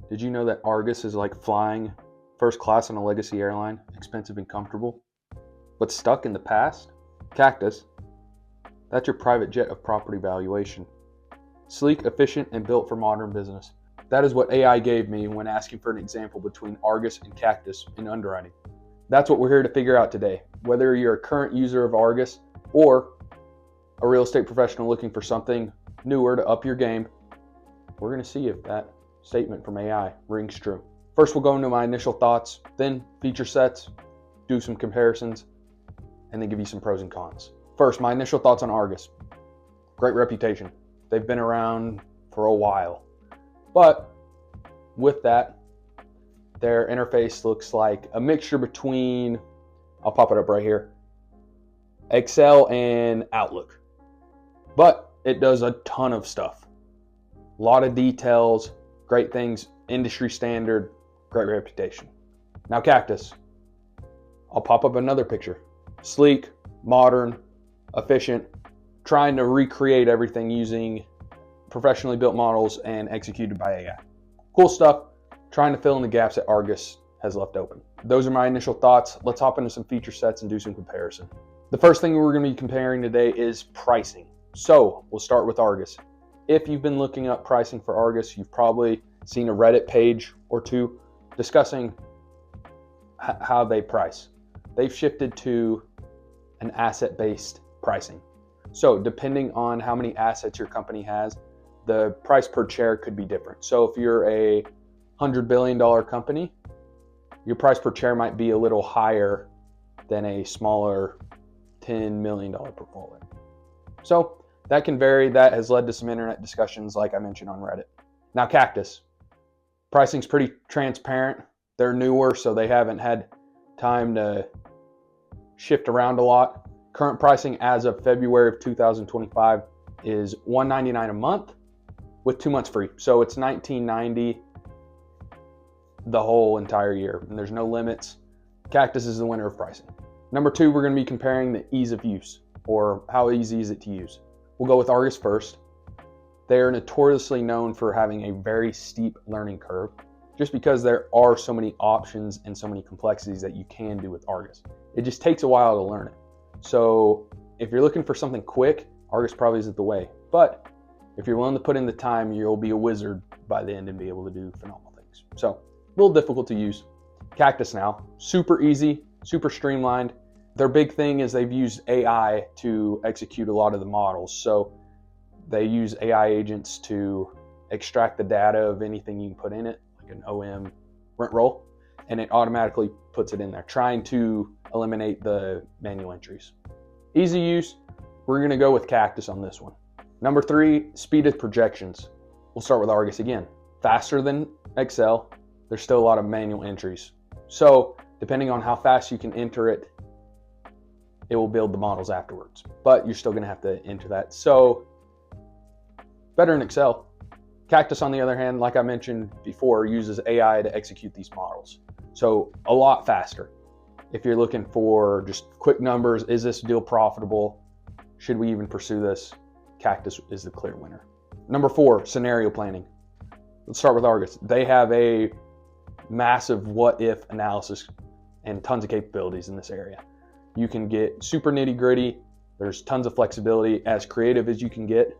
Did you know that Argus is like flying first class on a legacy airline, expensive and comfortable, but stuck in the past? Cactus, that's your private jet of property valuation. Sleek, efficient, and built for modern business. That is what AI gave me when asking for an example between Argus and Cactus in underwriting. That's what we're here to figure out today. Whether you're a current user of Argus or a real estate professional looking for something newer to up your game, we're going to see if that statement from AI rings true. First, we'll go into my initial thoughts, then feature sets, do some comparisons, and then give you some pros and cons. First, my initial thoughts on Argus. Great reputation. They've been around for a while. But with that, their interface looks like a mixture between, I'll pop it up right here, Excel and Outlook. But it does a ton of stuff. A lot of details, great things, industry standard, great reputation. Now Cactus, I'll pop up another picture. Sleek, modern, efficient, trying to recreate everything using professionally built models and executed by AI. Cool stuff, trying to fill in the gaps that Argus has left open. Those are my initial thoughts. Let's hop into some feature sets and do some comparison. The first thing we're going to be comparing today is pricing. So we'll start with Argus. If you've been looking up pricing for Argus, you've probably seen a Reddit page or two discussing how they price. They've shifted to an asset-based pricing. So depending on how many assets your company has, the price per share could be different. So if you're a $100 billion company, your price per share might be a little higher than a smaller $10 million portfolio. So that can vary. That has led to some internet discussions like I mentioned on Reddit. Now Cactus, pricing's pretty transparent. They're newer, so they haven't had time to shift around a lot. Current pricing as of February of 2025 is $199 a month with 2 months free. So it's $19.90 the whole entire year, and there's no limits. Cactus is the winner of pricing. Number two, we're going to be comparing the ease of use, or how easy is it to use. We'll go with Argus first. They are notoriously known for having a very steep learning curve, just because there are so many options and so many complexities that you can do with Argus. It just takes a while to learn it. So if you're looking for something quick, Argus probably isn't the way. But if you're willing to put in the time, you'll be a wizard by the end and be able to do phenomenal things. So a little difficult to use. Cactus now, super easy, super streamlined. Their big thing is they've used AI to execute a lot of the models. So they use AI agents to extract the data of anything you can put in it, like an OM rent roll, and it automatically puts it in there, trying to eliminate the manual entries. Easy use, we're gonna go with Cactus on this one. Number three, speed of projections. We'll start with Argus again. Faster than Excel, there's still a lot of manual entries. So depending on how fast you can enter it, it will build the models afterwards, but you're still gonna have to enter that. So better in Excel. Cactus, on the other hand, like I mentioned before, uses AI to execute these models. So a lot faster. If you're looking for just quick numbers, is this deal profitable? Should we even pursue this? Cactus is the clear winner. Number four, scenario planning. Let's start with Argus. They have a massive what if analysis and tons of capabilities in this area. You can get super nitty gritty. There's tons of flexibility. As creative as you can get,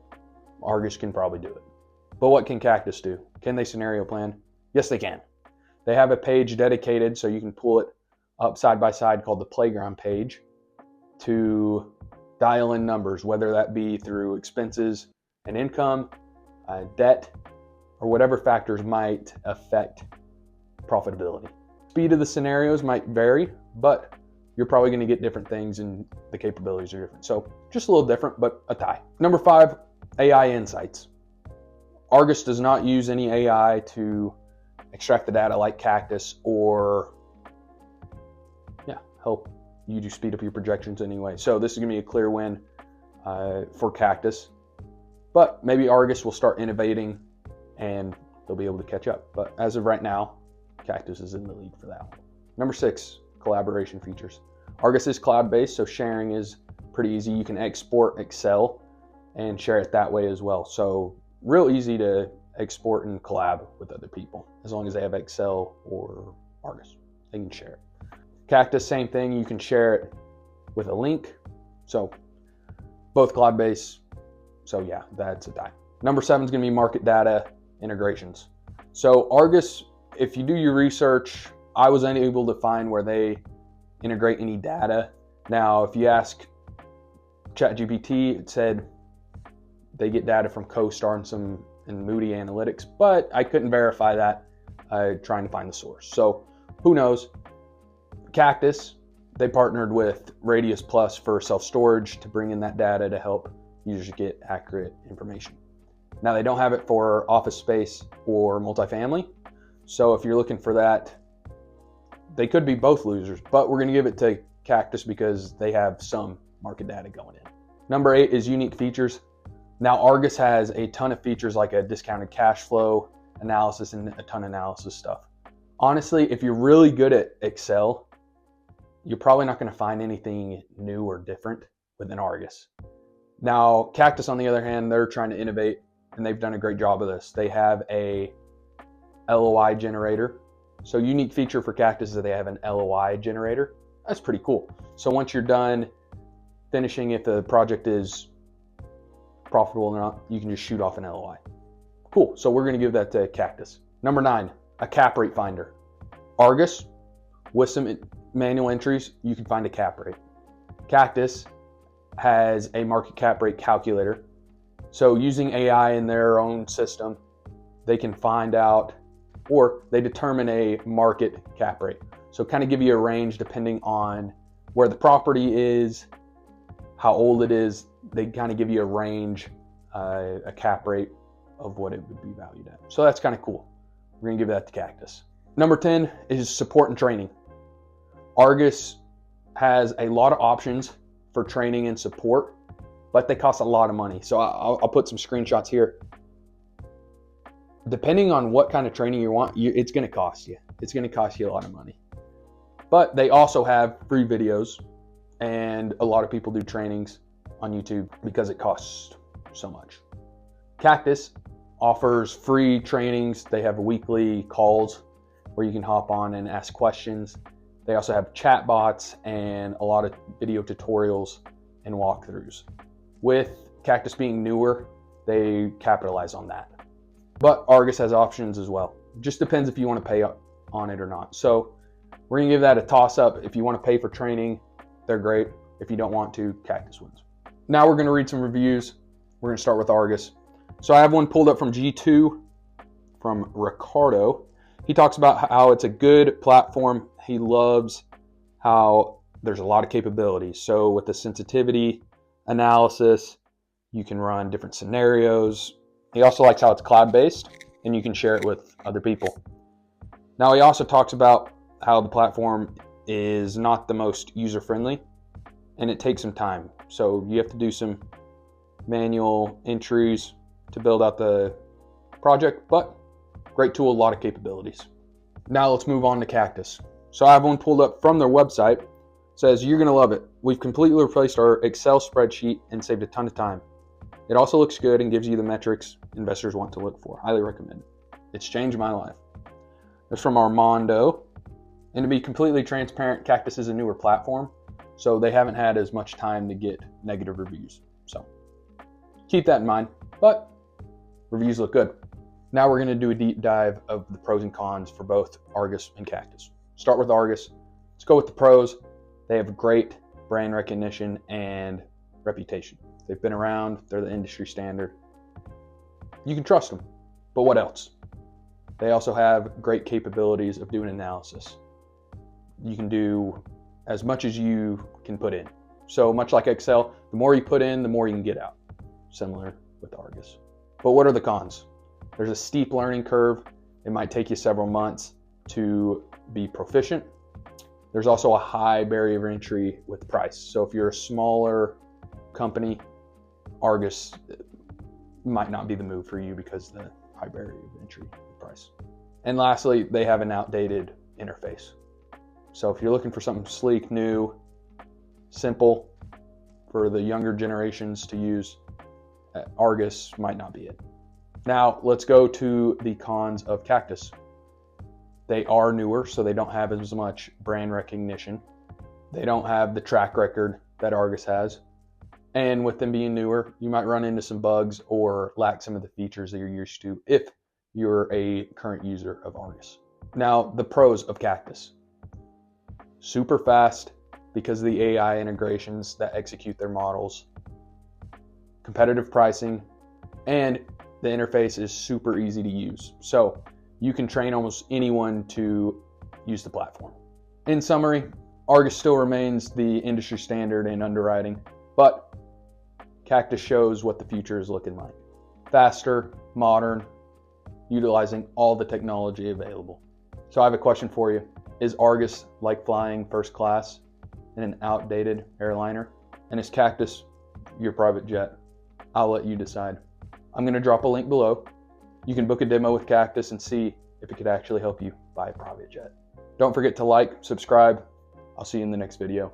Argus can probably do it. But what can Cactus do? Can they scenario plan? Yes, they can. They have a page dedicated so you can pull it up side by side called the playground page to dial in numbers, whether that be through expenses and income, debt, or whatever factors might affect profitability. Speed of the scenarios might vary, but you're probably going to get different things and the capabilities are different. So just a little different, but a tie. Number five, AI insights. Argus does not use any AI to extract the data like Cactus or help you to speed up your projections anyway. So this is going to be a clear win for Cactus. But maybe Argus will start innovating and they'll be able to catch up. But as of right now, Cactus is in the lead for that one. Number six, collaboration features. Argus is cloud-based, so sharing is pretty easy. You can export Excel and share it that way as well. So real easy to export and collab with other people. As long as they have Excel or Argus, they can share it. Cactus, same thing. You can share it with a link. So both cloud-based. So yeah, that's a die. Number 7 is going to be market data integrations. So Argus, if you do your research, I was unable to find where they integrate any data. Now, if you ask ChatGPT, it said they get data from CoStar and Moody Analytics, but I couldn't verify that trying to find the source. So who knows? Cactus, they partnered with Radius Plus for self-storage to bring in that data to help users get accurate information. Now, they don't have it for office space or multifamily. So if you're looking for that, they could be both losers, but we're going to give it to Cactus because they have some market data going in. Number 8 is unique features. Now, Argus has a ton of features like a discounted cash flow analysis and a ton of analysis stuff. Honestly, if you're really good at Excel, you're probably not going to find anything new or different within Argus. Now, Cactus, on the other hand, they're trying to innovate, and they've done a great job of this. They have a LOI generator. So unique feature for Cactus is that they have an LOI generator. That's pretty cool. So once you're done finishing, if the project is profitable or not, you can just shoot off an LOI. Cool. So we're going to give that to Cactus. Number 9, a cap rate finder. Argus, with some manual entries, you can find a cap rate. Cactus has a market cap rate calculator. So using AI in their own system, they can find out, or they determine a market cap rate. So kind of give you a range depending on where the property is, how old it is. They kind of give you a range, a cap rate of what it would be valued at. So that's kind of cool. We're gonna give that to Cactus. Number 10 is support and training. Argus has a lot of options for training and support, but they cost a lot of money. So I'll put some screenshots here. Depending on what kind of training you want, it's going to cost you. It's going to cost you a lot of money. But they also have free videos, and a lot of people do trainings on YouTube because it costs so much. Cactus offers free trainings. They have weekly calls where you can hop on and ask questions. They also have chat bots and a lot of video tutorials and walkthroughs. With Cactus being newer, they capitalize on that. But Argus has options as well. Just depends if you want to pay up on it or not. So we're going to give that a toss up. If you want to pay for training, they're great. If you don't want to, Cactus wins. Now we're going to read some reviews. We're going to start with Argus. So I have one pulled up from G2 from Ricardo. He talks about how it's a good platform. He loves how there's a lot of capabilities. So with the sensitivity analysis, you can run different scenarios. He also likes how it's cloud-based and you can share it with other people. Now he also talks about how the platform is not the most user-friendly and it takes some time. So you have to do some manual entries to build out the project, but great tool, a lot of capabilities. Now let's move on to Cactus. So I have one pulled up from their website. It says, you're gonna love it. We've completely replaced our Excel spreadsheet and saved a ton of time. It also looks good and gives you the metrics investors want to look for. Highly recommend it. It's changed my life. That's from Armando. And to be completely transparent, Cactus is a newer platform, so they haven't had as much time to get negative reviews. So keep that in mind, but reviews look good. Now we're going to do a deep dive of the pros and cons for both Argus and Cactus. Start with Argus. Let's go with the pros. They have great brand recognition and reputation. They've been around. They're the industry standard. You can trust them. But what else? They also have great capabilities of doing analysis. You can do as much as you can put in. So much like Excel, the more you put in, the more you can get out. Similar with Argus. But what are the cons? There's a steep learning curve. It might take you several months to be proficient. There's also a high barrier of entry with price. So if you're a smaller company, Argus might not be the move for you because of the high barrier of entry with price. And lastly, they have an outdated interface. So if you're looking for something sleek, new, simple for the younger generations to use, Argus might not be it. Now let's go to the cons of Cactus. They are newer, so they don't have as much brand recognition. They don't have the track record that Argus has. And with them being newer, you might run into some bugs or lack some of the features that you're used to if you're a current user of Argus. Now, the pros of Cactus. Super fast because of the AI integrations that execute their models. Competitive pricing, and the interface is super easy to use. So you can train almost anyone to use the platform. In summary, Argus still remains the industry standard in underwriting, but Cactus shows what the future is looking like. Faster, modern, utilizing all the technology available. So I have a question for you. Is Argus like flying first class in an outdated airliner? And is Cactus your private jet? I'll let you decide. I'm going to drop a link below. You can book a demo with Cactus and see if it could actually help you buy a private jet. Don't forget to like, subscribe. I'll see you in the next video.